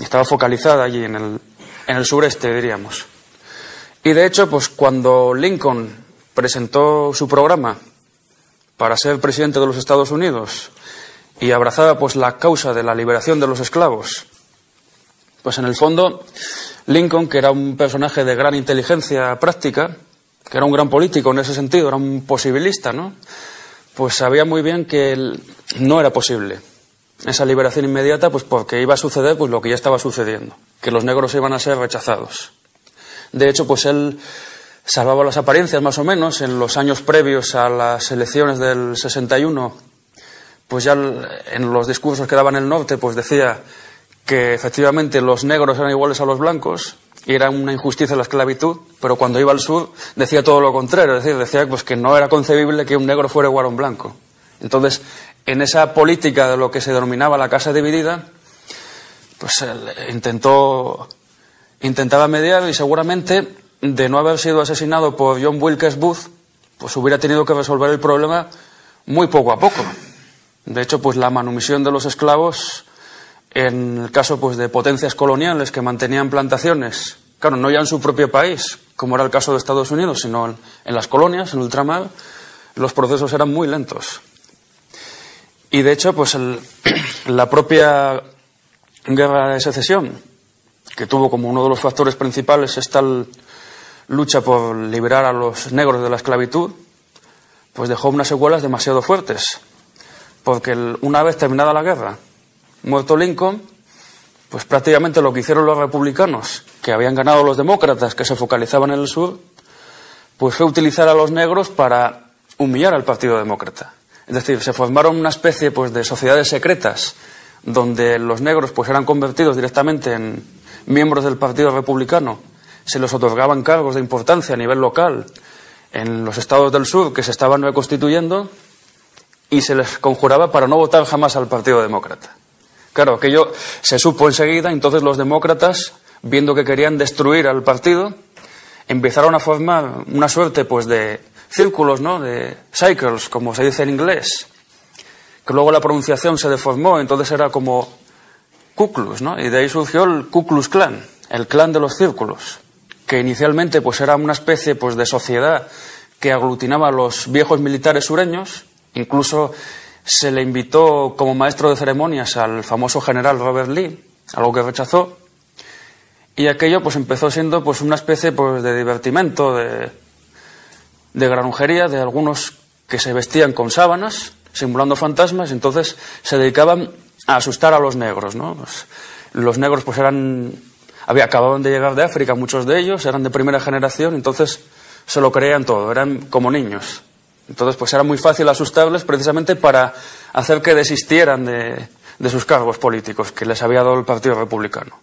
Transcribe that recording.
estaba focalizada allí en el sureste, diríamos. Y de hecho, pues cuando Lincoln presentó su programa para ser presidente de los Estados Unidos y abrazaba pues la causa de la liberación de los esclavos, pues en el fondo Lincoln, que era un personaje de gran inteligencia práctica, que era un gran político en ese sentido, era un posibilista, ¿no?, pues sabía muy bien que no era posible esa liberación inmediata, pues porque iba a suceder pues lo que ya estaba sucediendo, que los negros iban a ser rechazados. De hecho, pues él salvaba las apariencias más o menos en los años previos a las elecciones del 61, pues ya en los discursos que daba en el norte pues decía que efectivamente los negros eran iguales a los blancos y era una injusticia la esclavitud, pero cuando iba al sur decía todo lo contrario, es decir, decía pues que no era concebible que un negro fuera igual a un blanco. Entonces, en esa política de lo que se denominaba la casa dividida, pues él intentaba mediar, y seguramente de no haber sido asesinado por John Wilkes Booth, pues hubiera tenido que resolver el problema muy poco a poco. De hecho, pues la manumisión de los esclavos, en el caso pues de potencias coloniales que mantenían plantaciones, claro, no ya en su propio país, como era el caso de Estados Unidos, sino en las colonias, en ultramar, los procesos eran muy lentos. Y de hecho, pues la propia guerra de secesión, que tuvo como uno de los factores principales esta lucha por liberar a los negros de la esclavitud, pues dejó unas secuelas demasiado fuertes, porque una vez terminada la guerra, muerto Lincoln, pues prácticamente lo que hicieron los republicanos, que habían ganado los demócratas, que se focalizaban en el sur, pues fue utilizar a los negros para humillar al Partido Demócrata. Es decir, se formaron una especie pues de sociedades secretas donde los negros pues eran convertidos directamente en miembros del Partido Republicano, se les otorgaban cargos de importancia a nivel local en los estados del sur que se estaban reconstituyendo y se les conjuraba para no votar jamás al Partido Demócrata. Claro, aquello se supo enseguida, entonces los demócratas, viendo que querían destruir al partido, empezaron a formar una suerte pues de círculos, ¿no?, de circles, como se dice en inglés, que luego la pronunciación se deformó, entonces era como Ku Klux, ¿no?, y de ahí surgió el Ku Klux Klan, el clan de los círculos, que inicialmente pues era una especie pues de sociedad que aglutinaba a los viejos militares sureños. Incluso se le invitó como maestro de ceremonias al famoso general Robert Lee, algo que rechazó, y aquello pues empezó siendo pues una especie pues de divertimento, de granujería de algunos que se vestían con sábanas simulando fantasmas, entonces se dedicaban a asustar a los negros, ¿no? Pues, los negros pues acababan de llegar de África, muchos de ellos eran de primera generación, entonces se lo creían todo, eran como niños. Entonces pues era muy fácil asustarles precisamente para hacer que desistieran de sus cargos políticos que les había dado el Partido Republicano.